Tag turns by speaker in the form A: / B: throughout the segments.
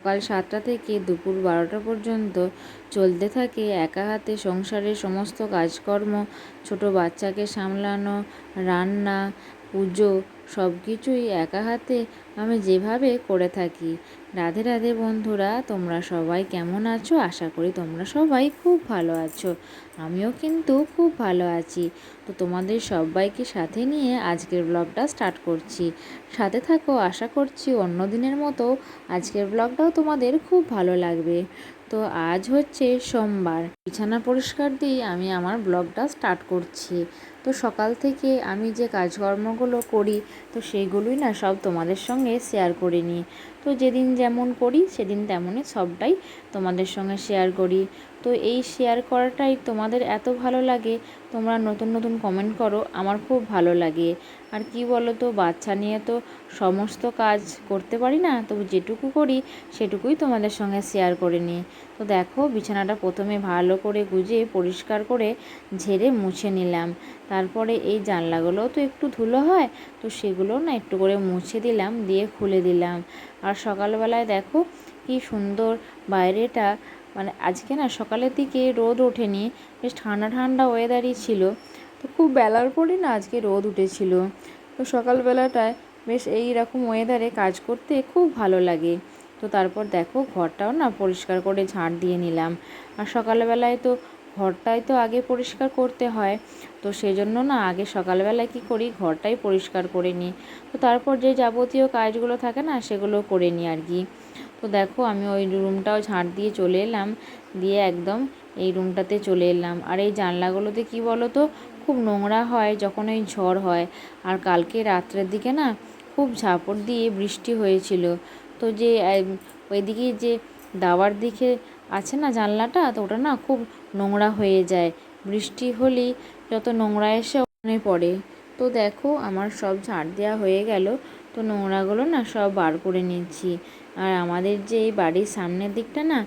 A: সকাল 7টা থেকে দুপুর 12টা পর্যন্ত চলতে থাকে একা হাতে সংসারের সমস্ত কাজকর্ম, ছোট বাচ্চাকে সামলানো, রান্না, পুজো সব কিছুই একা হাতে আমি যেভাবে করে থাকি। রাধে রাধে বন্ধুরা, তোমরা সবাই কেমন আছো? আশা করি তোমরা সবাই খুব ভালো আছো। আমিও কিন্তু খুব ভালো আছি। তো তোমাদের সবাইকে সাথে নিয়ে আজকের ব্লগটা স্টার্ট করছি। সাথে থাকো, আশা করছি অন্য দিনের মতো আজকের ব্লগটাও তোমাদের খুব ভালো লাগবে। তো আজ হচ্ছে সোমবার। বিছানা পরিষ্কার দিয়ে আমি আমার ব্লগটা স্টার্ট করছি। তো সকাল থেকে আমি যে কাজকর্মগুলো করি তো সেইগুলোই না সব তোমাদের সঙ্গে শেয়ার করে নিই। তো যেদিন যেমন করি সেদিন তেমনই সবটাই তোমাদের সঙ্গে শেয়ার করি। তো এই শেয়ার করাটাই তোমাদের এত ভালো লাগে, তোমরা নতুন নতুন কমেন্ট করো, আমার খুব ভালো লাগে। আর কি বলো তো, বাচ্চা নিয়ে তো সমস্ত কাজ করতে পারি না, তবু যেটুকু করি সেটুকুই তোমাদের সঙ্গে শেয়ার করে নিই। তো দেখো, বিছানাটা প্রথমে ভালো করে গুছিয়ে পরিষ্কার করে ঝেড়ে মুছে নিলাম। তারপরে এই জানলাগুলোও তো একটু ধুলো হয়, তো সেগুলো না একটু করে মুছে দিলাম, দিয়ে খুলে দিলাম। আর সকালবেলায় দেখো কি সুন্দর বাইরেটা, মানে আজকে না সকালের দিকে রোদ ওঠেনি, বেশ ঠান্ডা ঠান্ডা ওয়েদারই ছিল। তো খুব বেলার পরে না আজকে রোদ উঠেছিল। তো সকালবেলাটায় বেশ এই রকম ওয়েদারে কাজ করতে খুব ভালো লাগে। তো তারপর দেখো ঘরটাও না পরিষ্কার করে ঝাঁট দিয়ে নিলাম। আর সকালবেলায় তো ঘরটাই তো আগে পরিষ্কার করতে হয়, তো সেজন্য না আগে সকালবেলায় কী করি, ঘরটাই পরিষ্কার করে নিই। তো তারপর যে যাবতীয় কাজগুলো থাকে না সেগুলো করে নিই আর কি। তো দেখো আমি ওই রুমটাও ঝাঁট দিয়ে চলে এলাম, দিয়ে একদম এই রুমটাতে চলে এলাম। আর এই জানলাগুলোতে কি বলো তো, খুব নোংরা হয় যখন ওই ঝড় হয়। আর কালকে রাত্রের দিকে না খুব ঝাপড় দিয়ে বৃষ্টি হয়েছিল। তো যে ওইদিকে যে দাওয়ার দিকে আছে না জানলাটা, তো ওটা না খুব নোংরা হয়ে যায়, বৃষ্টি হলেই যত নোংরা এসে ওখানে পড়ে। তো দেখো আমার সব ঝাড় দেওয়া হয়ে গেল। তো নোংরাগুলো না সব বার করে নিচ্ছি। আর আমাদের যে এই বাড়ির সামনের দিকটা না,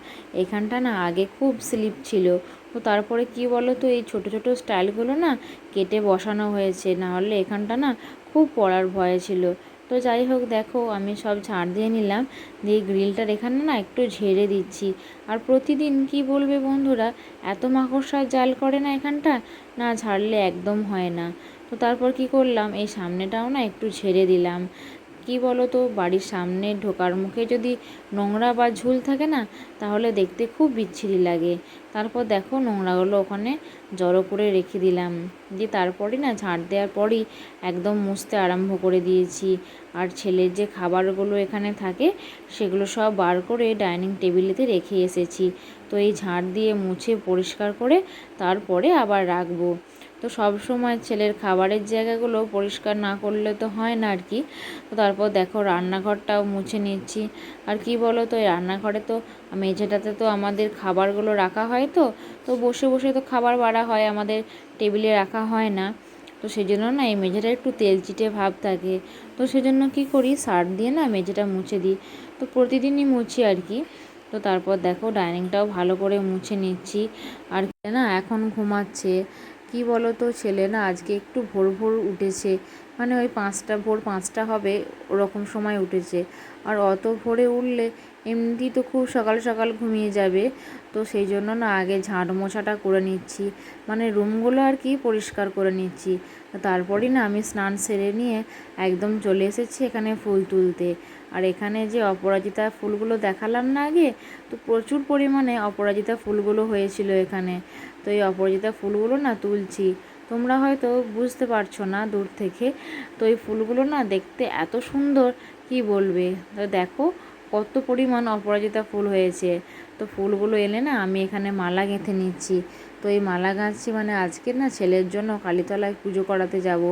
A: এখানটা না আগে খুব স্লিপ ছিল। তো তারপরে কি বলো তো, এই ছোট ছোট স্টাইলগুলো না কেটে বসানো হয়েছে, না হলে এখানটা না খুব পড়ার ভয় ছিল। তো যাই হোক, দেখো আমি সব ঝাড় দিয়ে নিলাম, দিয়ে গ্রিলটার এখানে না একটু ঝেড়ে দিচ্ছি। আর প্রতিদিন কি বলবে বন্ধুরা, এত মাকড়সার জাল করে না এখানটা, না ঝাড়লে একদম হয় না। তো তারপর কি করলাম, এই সামনেটাও না একটু ঝেড়ে দিলাম। কি বলো তো, বাড়ির সামনে ঢোকার মুখে যদি নোংরা বা ঝুল থাকে না, তাহলে দেখতে খুব বিচ্ছিরি লাগে। তারপর দেখো নোংরাগুলো ওখানে জড়ো করে রেখে দিলাম, দিয়ে তারপরে না ঝাঁট দেওয়ার পরই একদম মুছতে আরম্ভ করে দিয়েছি। আর ছেলের যে খাবারগুলো এখানে থাকে সেগুলো সব বার করে ডাইনিং টেবিলেতে রেখে এসেছি। তো এই ঝাঁট দিয়ে মুছে পরিষ্কার করে তারপরে আবার রাখবো। তো সব সময় ছেলের খাবারের জায়গাগুলো পরিষ্কার না করলে তো হয় না আর কি। তো তারপর দেখো রান্নাঘরটাও মুছে নিচ্ছি। আর কি বলো তো, এই রান্নাঘরে তো মেঝেটাতে তো আমাদের খাবারগুলো রাখা হয়, তো তো বসে বসে তো খাবার বাড়া হয়, আমাদের টেবিলে রাখা হয় না। তো সেই জন্য না এই মেঝেটা একটু তেলচিটে ভাব থাকে। তো সেজন্য কি করি, সার্ফ দিয়ে না মেঝেটা মুছে দিই। তো প্রতিদিনই মুছি আর কি। তো তারপর দেখো ডাইনিংটাও ভালো করে মুছে নিচ্ছি। আর না এখন ঘুমাচ্ছে। কি বলো তো, ছেলে না আজকে একটু ভোর ভোর উঠেছে, মানে ওই 5টা, ভোর 5টা হবে ওরকম সময় উঠেছে। আর অত ভোরে উঠলে এমনিতেই তো খুব সকাল সকাল ঘুমিয়ে যাবে। তো সেই জন্য না আগে ঝাঁট মোছাটা করে নিচ্ছি, মানে রুমগুলো আর কি পরিষ্কার করে নিচ্ছি। তারপরই না আমি স্নান সেরে নিয়ে একদম চলে এসেছি এখানে ফুল তুলতে। আর এখানে যে অপরাজিতা ফুলগুলো দেখালাম না আগে, তো প্রচুর পরিমাণে অপরাজিতা ফুলগুলো হয়েছিল এখানে। তো এই অপরাজিতা ফুলগুলো না তুলছি, তোমরা হয়তো বুঝতে পারছো না দূর থেকে। তো এই ফুলগুলো না দেখতে এত সুন্দর, কি বলবে। তো দেখো কত পরিমাণ অপরাজিতা ফুল হয়েছে। তো ফুলগুলো এলে না আমি এখানে মালা গেঁথে নিচ্ছি। তো এই মালা গাঁথছি, মানে আজকে না ছেলের জন্য কালীতলায় পুজো করাতে যাব,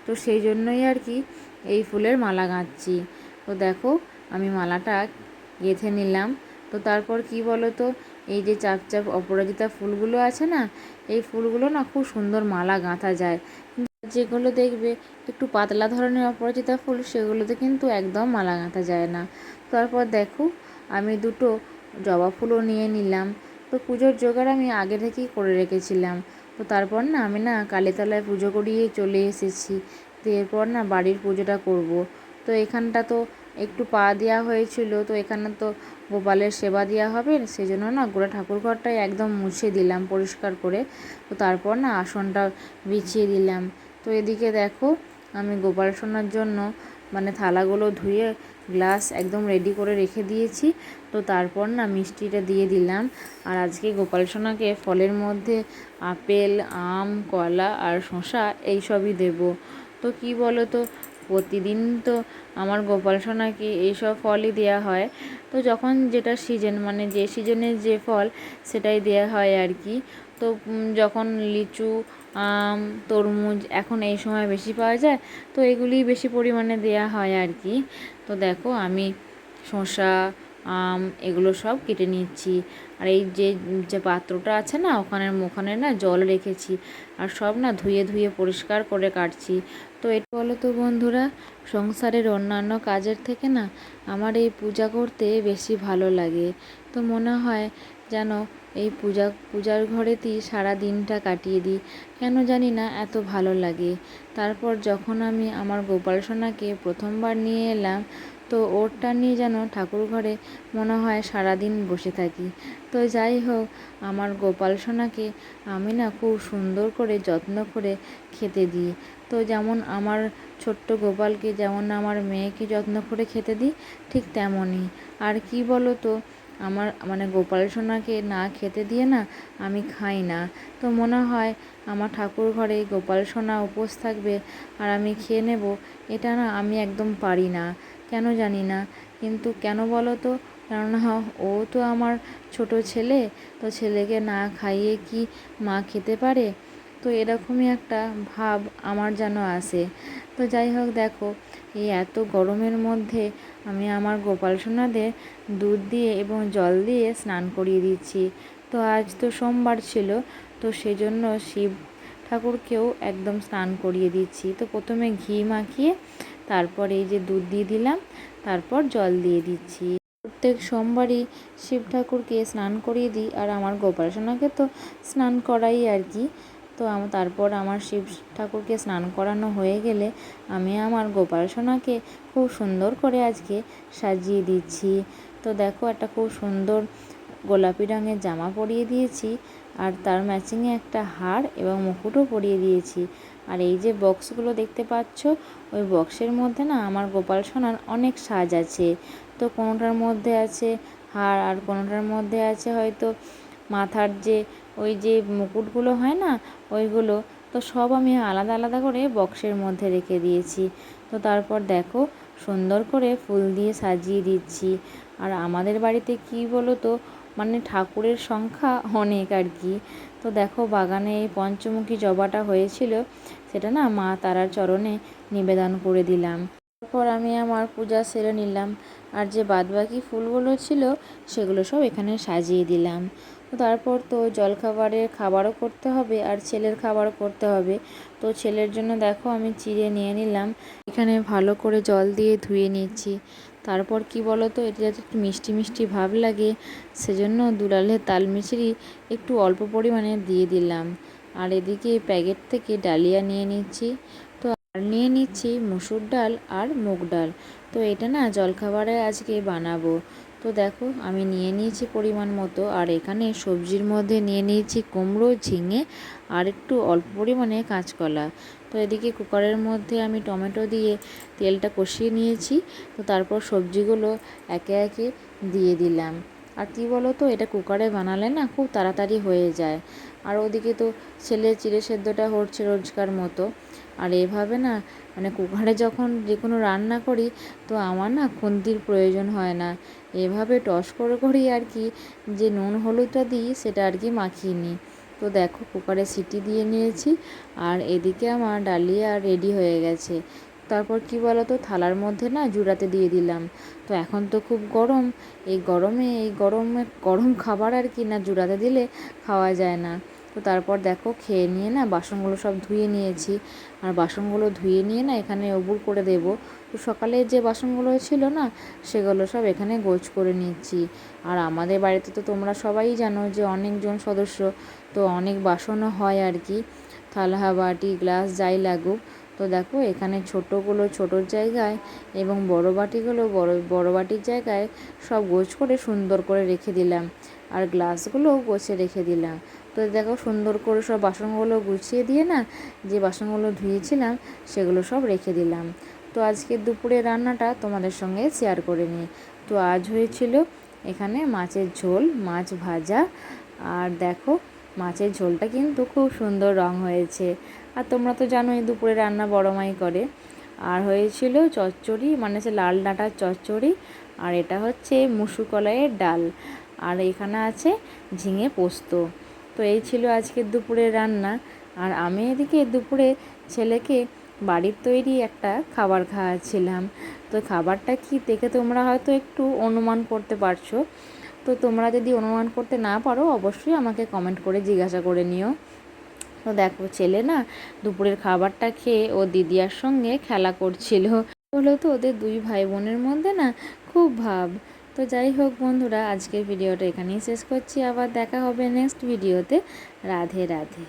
A: তো সেই জন্যই আর কি এই ফুলের মালা গাঁথছি। তো দেখো আমি মালাটা গেঁথে নিলাম। তো তারপর কি বলো তো, এই যে চাপ চাপ অপরাজিতা ফুলগুলো আছে না, এই ফুলগুলো না খুব সুন্দর মালা গাঁথা যায়। যেগুলো দেখবে একটু পাতলা ধরনের অপরাজিতা ফুল, সেগুলোতে কিন্তু একদম মালা গাঁথা যায় না। তারপর দেখো আমি দুটো জবা ফুলও নিয়ে নিলাম। তো পুজোর জোগাড় আমি আগে থেকেই করে রেখেছিলাম। তো তারপর না আমি না কালীতলায় পুজো করিয়ে চলে এসেছি। তো এরপর না বাড়ির পুজোটা করব। তো এখানটা তো একটু পা দেওয়া হয়েছিল, তো এখানে তো গোপালের সেবা দেওয়া হবে, সেই জন্য না গোটা ঠাকুর ঘরটাই একদম মুছে দিলাম পরিষ্কার করে। তো তারপর না আসনটা বিছিয়ে দিলাম। তো এদিকে দেখো আমি গোপাল সোনার জন্য মানে থালাগুলো ধুয়ে গ্লাস একদম রেডি করে রেখে দিয়েছি। তো তারপর না মিষ্টিটা দিয়ে দিলাম। আর আজকে গোপাল সোনাকে ফলের মধ্যে আপেল, আম, কলা আর শসা এইসবই দেবো। তো কি বলো তো, প্রতিদিন তো আমার গোপাল সোনাকে এইসব ফলই দেওয়া হয়। তো যখন যেটা সিজন, মানে যে সিজনের যে ফল সেটাই দেওয়া হয় আর কি। তো যখন লিচু, আম, তরমুজ এখন এই সময় বেশি পাওয়া যায়, তো এগুলিই বেশি পরিমাণে দেওয়া হয় আর কি। তো দেখো আমি শসা, আম এগুলো সব কেটে নিচ্ছি। আর এই যে যে পাত্রটা আছে না, ওখানে না জল রেখেছি, আর সব না ধুয়ে ধুয়ে পরিষ্কার করে কাটছি। তো এটা বলো তো বন্ধুরা, সংসারের অন্যান্য কাজের থেকে না আমার এই পূজা করতে বেশি ভালো লাগে। তো মনে হয় যেন এই পূজার ঘরেতেই সারা দিনটা কাটিয়ে দিই, কেন জানি না এত ভালো লাগে। তারপর যখন আমি আমার গোপাল সোনাকে প্রথমবার নিয়ে এলাম, তো ওরটা নিয়ে যেন ঠাকুর ঘরে মনে হয় সারাদিন বসে থাকি। তো যাই হোক, আমার গোপাল সোনাকে আমি না খুব সুন্দর করে যত্ন করে খেতে দিই। তো যেমন আমার ছোট্ট গোপালকে, যেমন আমার মেয়েকে যত্ন করে খেতে দিই, ঠিক তেমনই। আর কি বলো তো, আমার মানে গোপাল সোনাকে না খেতে দিয়ে না আমি খাই না। তো মনে হয় আমার ঠাকুর ঘরে গোপাল সোনা উপোস থাকবে আর আমি খেয়ে নেব, এটা না আমি একদম পারি না, কেন জানি না। কিন্তু কেন বলো তো, কেননা ও তো আমার ছোট ছেলে, তো ছেলেকে না খাইয়ে কি মা খেতে পারে? তো এরকমই একটা ভাব আমার যেন আসে। তো যাই হোক, দেখো এই এত গরমের মধ্যে আমি আমার গোপাল সোনাদের দুধ দিয়ে এবং জল দিয়ে স্নান করিয়ে দিচ্ছি। তো আজ তো সোমবার ছিল, তো সেজন্য শিব ঠাকুরকেও একদম স্নান করিয়ে দিচ্ছি। তো প্রথমে ঘি মাখিয়ে তারপর এই যে দুধ দিয়ে দিলাম, তারপর জল দিয়ে দিচ্ছি। প্রত্যেক সোমবারই শিব ঠাকুরকে স্নান করিয়ে দিই, আর আমার গোপাল সোনাকে তো স্নান করাই আর কি। তো তারপর আমার শিব ঠাকুরকে স্নান করানো হয়ে গেলে আমি আমার গোপাল সোনাকে খুব সুন্দর করে আজকে সাজিয়ে দিচ্ছি। তো দেখো একটা খুব সুন্দর গোলাপি রঙের জামা পরিয়ে দিয়েছি, আর তার ম্যাচিংয়ে একটা হার এবং মুকুটও পরিয়ে দিয়েছি। আর এই যে বক্সগুলো দেখতে পাচ্ছ, ওই বক্সের মধ্যে না আমার গোপাল সোনার অনেক সাজ আছে। তো কোনোটার মধ্যে আছে হার, আর কোনোটার মধ্যে আছে হয়তো মাথার যে ওই যে মুকুটগুলো হয় না, ওইগুলো। তো সব আমি আলাদা আলাদা করে বক্সের মধ্যে রেখে দিয়েছি। তো তারপর দেখো সুন্দর করে ফুল দিয়ে সাজিয়ে দিচ্ছি। আর আমাদের বাড়িতে কি বলো তো, মানে ঠাকুরের সংখ্যা অনেক আর কি। তো দেখো বাগানে এই পঞ্চমুখী জবাটা হয়েছিল, সেটা না মা তারার চরণে নিবেদন করে দিলাম। তারপর আমি আমার পূজা সেরে নিলাম, আর যে বাদবাকি ফুলগুলো ছিল সেগুলো সব এখানে সাজিয়ে দিলাম। তো তারপর তো জলখাবারের খাবারও করতে হবে আর ছেলের খাবারও করতে হবে। তো ছেলের জন্য দেখো আমি চিড়ে নিয়ে নিলাম, এখানে ভালো করে জল দিয়ে ধুয়ে নিচ্ছি। তারপর কি বলো তো, এটা যাতে একটু মিষ্টি মিষ্টি ভাব লাগে, সেজন্য দুলালের তাল মিছরি একটু অল্প পরিমাণে দিয়ে দিলাম। আর এদিকে প্যাকেট থেকে ডালিয়া নিয়ে নিচ্ছি, তো আর নিয়ে নিচ্ছি মুসুর ডাল আর মুগ ডাল। তো এটা না জলখাবারে আজকে বানাবো। তো দেখো আমি নিয়ে নিয়েছি পরিমাণ মতো, আর এখানে সবজির মধ্যে নিয়ে নিয়েছি কুমড়ো, ঝিঙে আর একটু অল্প পরিমাণে কাঁচকলা। তো এদিকে কুকারের মধ্যে আমি টমেটো দিয়ে তেলটা কষিয়ে নিয়েছি। তো তারপর সবজিগুলো একে একে দিয়ে দিলাম। আর কী বলো তো, এটা কুকারে বানালে না খুব তাড়াতাড়ি হয়ে যায়। আর ওদিকে তো ছেলে চিড়ে সেদ্ধটা হচ্ছে রোজকার মতো। আর এভাবে না মানে কুকারে যখন যে কোনো রান্না করি, তো আমার না খুন্তির প্রয়োজন হয় না, এভাবে টস করে করেই আর কি যে নুন হলুদটা দিই সেটা আর কি মাখিয়ে নিই। তো দেখো কুকারে সিটি দিয়ে নিয়েছি, আর এদিকে আমার ডালিয়া রেডি হয়ে গেছে। তারপর কি বলো তো, থালার মধ্যে না জুড়াতে দিয়ে দিলাম। তো এখন তো খুব গরম, এই গরমে গরম খাবার আর কি না জুড়াতে দিলে খাওয়া যায় না। তো তারপর দেখো খেয়ে নিয়ে না বাসনগুলো সব ধুয়ে নিয়েছি, আর বাসনগুলো ধুয়ে নিয়ে না এখানে উবুড় করে দেব। তো সকালে যে বাসনগুলো ছিল না, সেগুলো সব এখানে গোছ করে নিচ্ছি। আর আমাদের বাড়িতে তো তোমরা সবাই জানো যে অনেকজন সদস্য, তো অনেক বাসনও হয় আর কি, থালা বাটি গ্লাস যাই লাগুক। তো দেখো এখানে ছোটোগুলো ছোটোর জায়গায় এবং বড় বাটিগুলো বড় বাটির জায়গায় সব গোছ করে সুন্দর করে রেখে দিলাম, আর গ্লাসগুলোও গোছে রেখে দিলাম। তো দেখো সুন্দর করে সব বাসনগুলো গুছিয়ে দিয়ে না, যে বাসনগুলো ধুয়েছিলাম সেগুলো সব রেখে দিলাম। তো আজকে দুপুরে রান্নাটা তোমাদের সঙ্গে শেয়ার করে নিই। তো আজ হয়েছিল এখানে মাছের ঝোল, মাছ ভাজা, আর দেখো মাছের ঝোলটা কিন্তু খুব সুন্দর রং হয়েছে। আর তোমরা তো জানোই দুপুরে রান্না বড় মাই করে। আর হয়েছিল চচ্চড়ি, মানে হচ্ছে লাল ডাঁটার চচ্চড়ি, আর এটা হচ্ছে মুসুর কলাইয়ের ডাল, আর এখানে আছে ঝিঙে পোস্ত। তো এই ছিল আজকের দুপুরের রান্না। আর আমি এদিকে দুপুরে ছেলেকে বাড়ির তৈরি একটা খাবার খাওয়াচ্ছিলাম। তো খাবারটা কি দেখে তোমরা হয়তো একটু অনুমান করতে পারছো। তো তোমরা যদি অনুমান করতে না পারো অবশ্যই আমাকে কমেন্ট করে জিজ্ঞাসা করে নিও। তো দেখো ছেলে না দুপুরের খাবারটা খেয়ে ও দিদিয়ার সঙ্গে খেলা করছিল। হলো তো ওদের দুই ভাই বোনের মধ্যে না খুব ভাব। তো যাই হোক বন্ধুরা, আজকের ভিডিওটা এখানেই শেষ করছি। আবার দেখা হবে নেক্সট ভিডিওতে। রাধে রাধে।